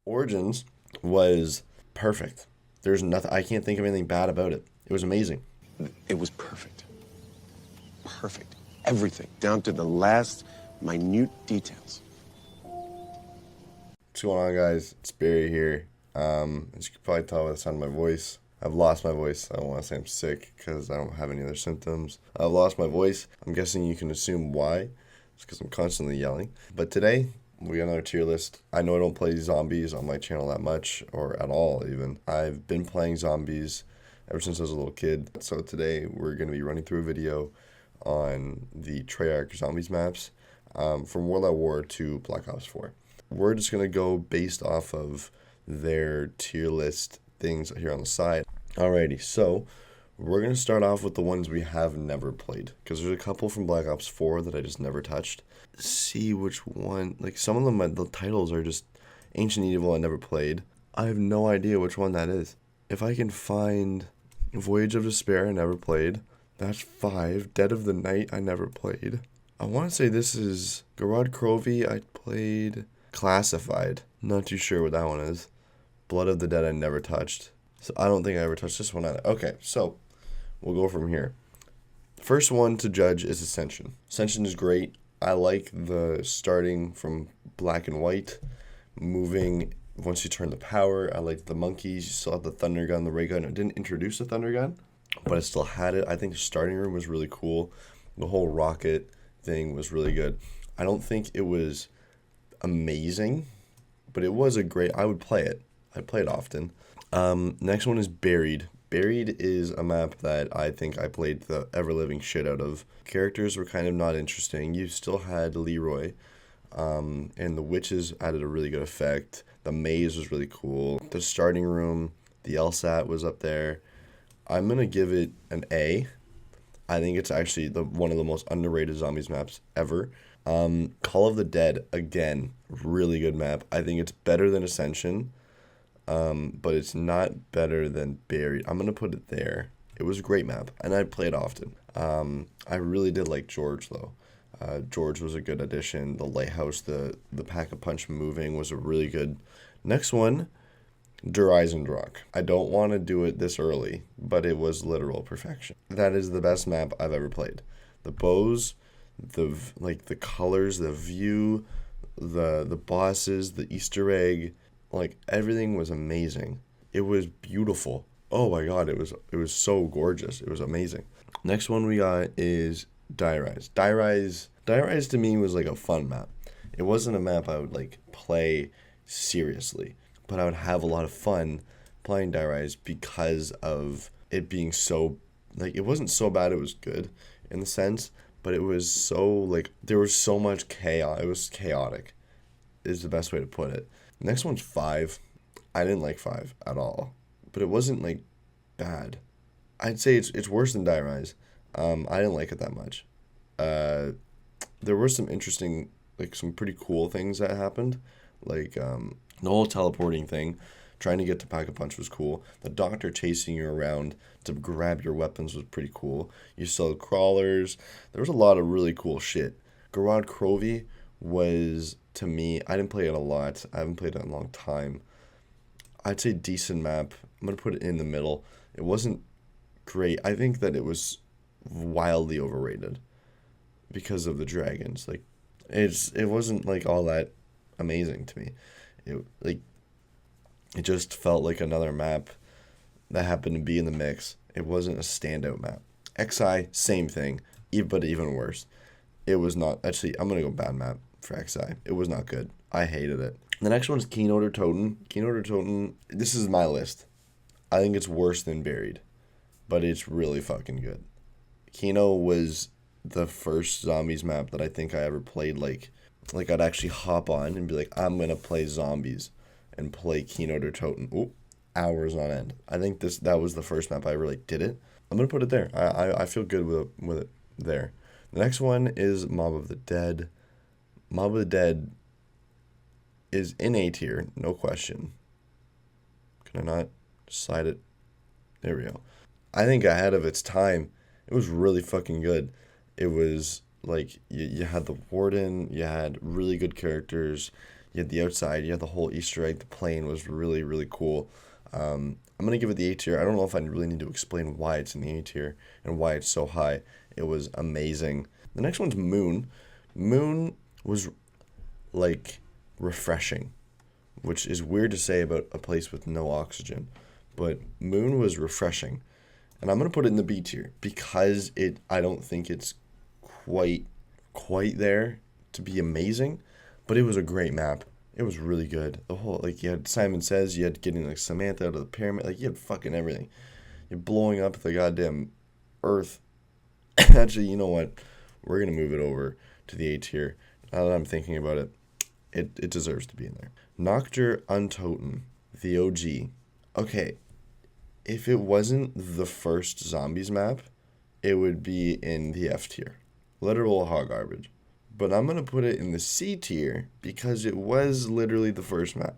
Origins was perfect. There's nothing, I can't think of anything bad about it. It was amazing. It was perfect. Perfect. Everything, down to the last minute details. What's going on, guys? It's Barry here. As you can probably tell by the sound of my voice, I've lost my voice. I don't want to say I'm sick because I don't have any other symptoms. I've lost my voice. I'm guessing you can assume why. It's because I'm constantly yelling. But today, we got another tier list. I know I don't play zombies on my channel that much, or at all even. I've been playing zombies ever since I was a little kid. So today, we're going to be running through a video on the Treyarch Zombies maps from World at War to Black Ops 4. We're just going to go based off of their tier list things here on the side. Alrighty, so we're going to start off with the ones we have never played, because there's a couple from Black Ops 4 that I just never touched. See which one, like some of them, the titles are just Ancient Evil I never played. I have no idea which one that is. If I can find Voyage of Despair I never played, that's 5. Dead of the Night I never played. I want to say this is Gorod Krovi I played. Classified, not too sure what that one is. Blood of the Dead I never touched. So I don't think I ever touched this one either. Okay, so we'll go from here. First one to judge is Ascension. Ascension is great. I like the starting from black and white, moving once you turn the power. I like the monkeys. You still have the thunder gun, the ray gun. It didn't introduce the thunder gun, but it still had it. I think the starting room was really cool. The whole rocket thing was really good. I don't think it was amazing, but it was a great, I would play it. I play it often. Next one is Buried. Buried is a map that I think I played the ever-living shit out of. Characters were kind of not interesting. You still had Leroy, and the witches added a really good effect. The maze was really cool. The starting room, the LSAT was up there. I'm going to give it an A. I think it's actually one of the most underrated zombies maps ever. Call of the Dead, again, really good map. I think it's better than Ascension, but it's not better than Buried. I'm going to put it there. It was a great map, and I play it often. I really did like George, though. George was a good addition. The Lighthouse, the Pack-a-Punch moving was a really good. Next one, Der Eisendrache. I don't want to do it this early, but it was literal perfection. That is the best map I've ever played. The bows, the colors, the view, the bosses, the Easter egg, like everything was amazing. It was beautiful. Oh my god, it was so gorgeous. It was amazing. Next one we got is Die Rise. Die Rise to me was like a fun map. It wasn't a map I would like play seriously, but I would have a lot of fun playing Die Rise because of it being so, like, it wasn't so bad, it was good in the sense, but it was so, like, there was so much chaos. It was chaotic, is the best way to put it. Next one's 5. I didn't like 5 at all, but it wasn't, like, bad. I'd say it's worse than Die Rise. I didn't like it that much. There were some interesting, like, some pretty cool things that happened, like, the whole teleporting thing, trying to get to Pack-a-Punch was cool. The doctor chasing you around to grab your weapons was pretty cool. You saw crawlers. There was a lot of really cool shit. Gorod Krovi was, to me, I didn't play it a lot. I haven't played it in a long time. I'd say decent map. I'm going to put it in the middle. It wasn't great. I think that it was wildly overrated because of the dragons. Like, it wasn't, like, all that amazing to me. It just felt like another map that happened to be in the mix. It wasn't a standout map. XI, same thing, but even worse. It was not, actually, I'm going to go bad map for XI. It was not good. I hated it. The next one is Kino der Toten. Kino der Toten, this is my list. I think it's worse than Buried, but it's really fucking good. Kino was the first zombies map that I think I ever played, like I'd actually hop on and be like, I'm going to play zombies and play Kino der Toten. Ooh, hours on end. I think that was the first map I really did it. I'm going to put it there. I feel good with it there. The next one is Mob of the Dead. Mob of the Dead is in A tier, no question. Can I not slide it? There we go. I think ahead of its time, it was really fucking good. It was like you had the warden, you had really good characters, You had the outside, you had the whole Easter egg. The plane was really, really cool. I'm gonna give it the A tier. I don't know if I really need to explain why it's in the A tier and why it's so high. It was amazing. The next one's Moon. Moon was like refreshing, which is weird to say about a place with no oxygen, but Moon was refreshing. And I'm gonna put it in the B tier because I don't think it's quite there to be amazing, but it was a great map. It was really good. The whole, like, you had Simon Says, you had getting like Samantha out of the pyramid, like you had fucking everything. You're blowing up the goddamn Earth. Actually, you know what? We're gonna move it over to the A tier. Now that I'm thinking about it, it deserves to be in there. Noctur Untoten, the OG. Okay, if it wasn't the first zombies map, it would be in the F tier. Literal hot garbage. But I'm going to put it in the C tier because it was literally the first map.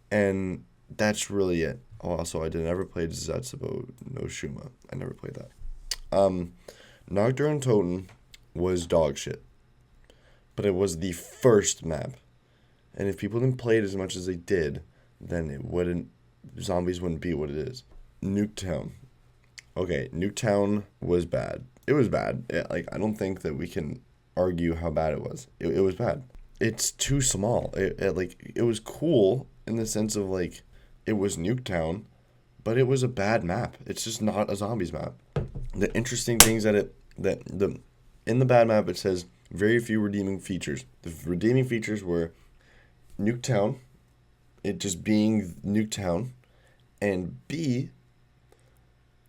And that's really it. Oh, also, I never played Zetsubou no Shuma. I never played that. Noctur Untoten was dog shit. But it was the first map. And if people didn't play it as much as they did, then zombies wouldn't be what it is. Nuketown. Okay, Nuketown was bad. It was bad. I don't think that we can argue how bad it was. It was bad. It's too small. It was cool in the sense of like it was Nuketown, but it was a bad map. It's just not a zombies map. The interesting things in the bad map it says very few redeeming features. The redeeming features were Nuketown, it just being Nuketown, and B,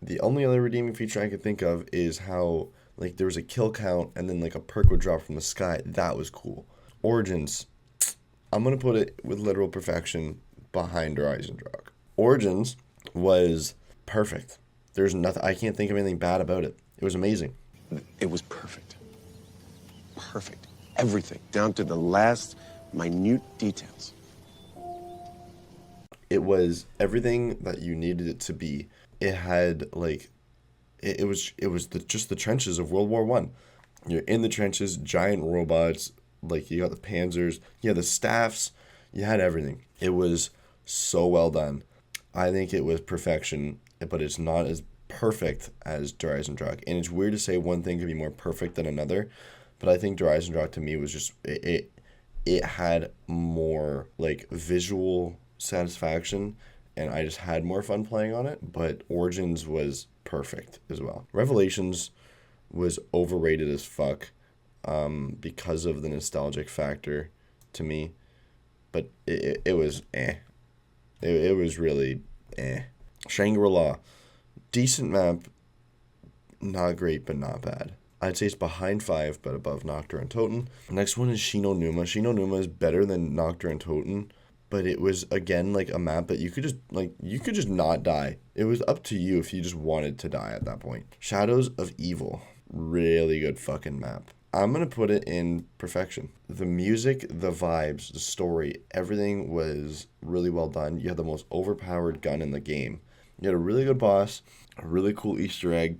the only other redeeming feature I could think of is how like there was a kill count and then like a perk would drop from the sky. That was cool. Origins, I'm gonna put it with literal perfection behind Rise and Drog. Origins was perfect. There's nothing, I can't think of anything bad about it. It was amazing. It was perfect. Perfect. Everything, down to the last minute details. It was everything that you needed it to be. It had like, it was just the trenches of World War One. You're in the trenches, giant robots, like you got the panzers, you had the staffs, you had everything. It was so well done. I think it was perfection, but it's not as perfect as Rise and Drog. And it's weird to say one thing could be more perfect than another, but I think Rise and Drog to me was just it had more like visual satisfaction and I just had more fun playing on it, but Origins was perfect as well. Revelations was overrated as fuck because of the nostalgic factor to me, but it was eh. It was really eh. Shangri-La, decent map, not great but not bad. I'd say it's behind 5 but above Noctur Untoten. Next one is Shi No Numa. Shi No Numa is better than Noctur Untoten, but it was again like a map that you could just not die. It was up to you if you just wanted to die at that point. Shadows of Evil, really good fucking map. I'm gonna put it in perfection. The music, the vibes, the story, everything was really well done. You had the most overpowered gun in the game. You had a really good boss, a really cool Easter egg.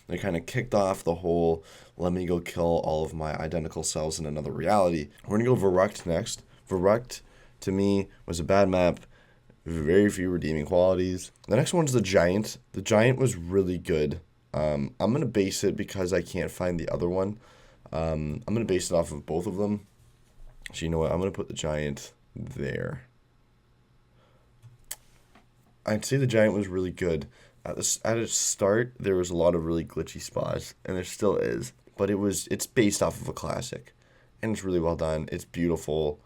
They kind of kicked off the whole, let me go kill all of my identical selves in another reality. We're gonna go Verrückt next. Verrückt, to me, was a bad map. Very few redeeming qualities. The next one's The Giant. The Giant was really good. I'm going to base it because I can't find the other one. I'm going to base it off of both of them. So you know what? I'm going to put The Giant there. I'd say The Giant was really good. At its start, there was a lot of really glitchy spots, and there still is. But it's based off of a classic. And it's really well done. It's beautiful.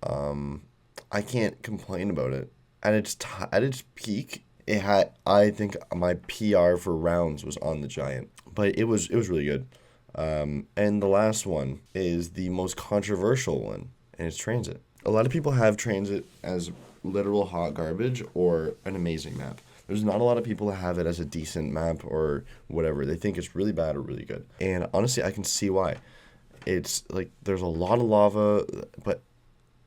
I can't complain about it. At its peak, it had, I think my PR for rounds was on The Giant, but it was really good. And the last one is the most controversial one, and it's Transit. A lot of people have Transit as literal hot garbage or an amazing map. There's not a lot of people that have it as a decent map or whatever. They think it's really bad or really good. And honestly, I can see why. It's like there's a lot of lava, but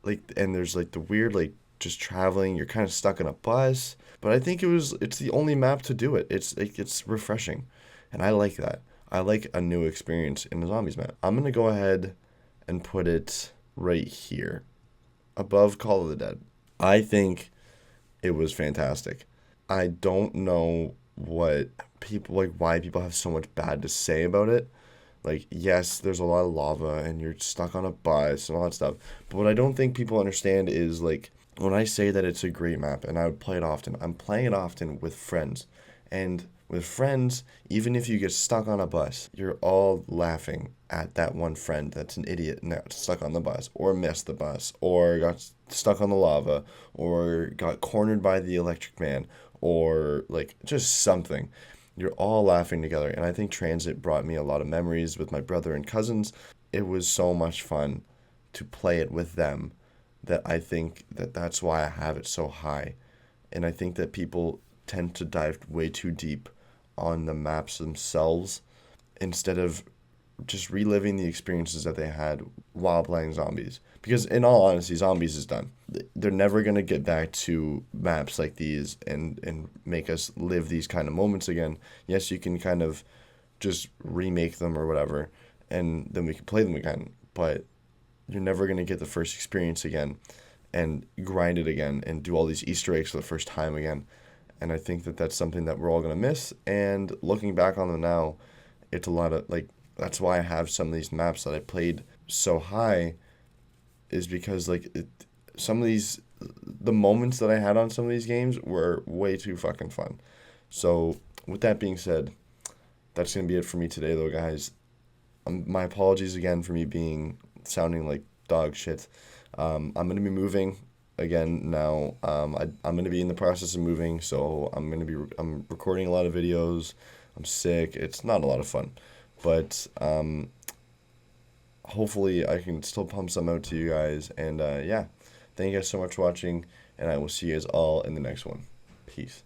like, and there's like the weird like just traveling. You're kind of stuck in a bus, but I think it's the only map to do it. It's refreshing, and I like that. I like a new experience in the zombies map. I'm gonna go ahead and put it right here. above Call of the Dead. I think it was fantastic. I don't know what people like why people have so much bad to say about it. Like, yes, there's a lot of lava and you're stuck on a bus and all that stuff. But what I don't think people understand is like when I say that it's a great map and I would play it often, I'm playing it often with friends. And with friends, even if you get stuck on a bus, you're all laughing at that one friend that's an idiot and got stuck on the bus, or missed the bus, or got stuck on the lava, or got cornered by the electric man, or like just something. You're all laughing together. And I think Transit brought me a lot of memories with my brother and cousins. It was so much fun to play it with them that I think that that's why I have it so high. And I think that people tend to dive way too deep on the maps themselves instead of just reliving the experiences that they had while playing zombies. Because in all honesty, zombies is done. They're never gonna get back to maps like these and make us live these kind of moments again. Yes, you can kind of just remake them or whatever, and then we can play them again. But you're never gonna get the first experience again, and grind it again, and do all these Easter eggs for the first time again. And I think that that's something that we're all gonna miss. And looking back on them now, it's a lot of like that's why I have some of these maps that I played so high is because some of these the moments that I had on some of these games were way too fucking fun. So with that being said, that's gonna be it for me today, though, guys. My apologies again for me being sounding like dog shit. I'm gonna be moving again now. I'm gonna be in the process of moving, so I'm recording a lot of videos. I'm sick. It's not a lot of fun, but hopefully I can still pump some out to you guys. And yeah, thank you guys so much for watching, and I will see you guys all in the next one. Peace.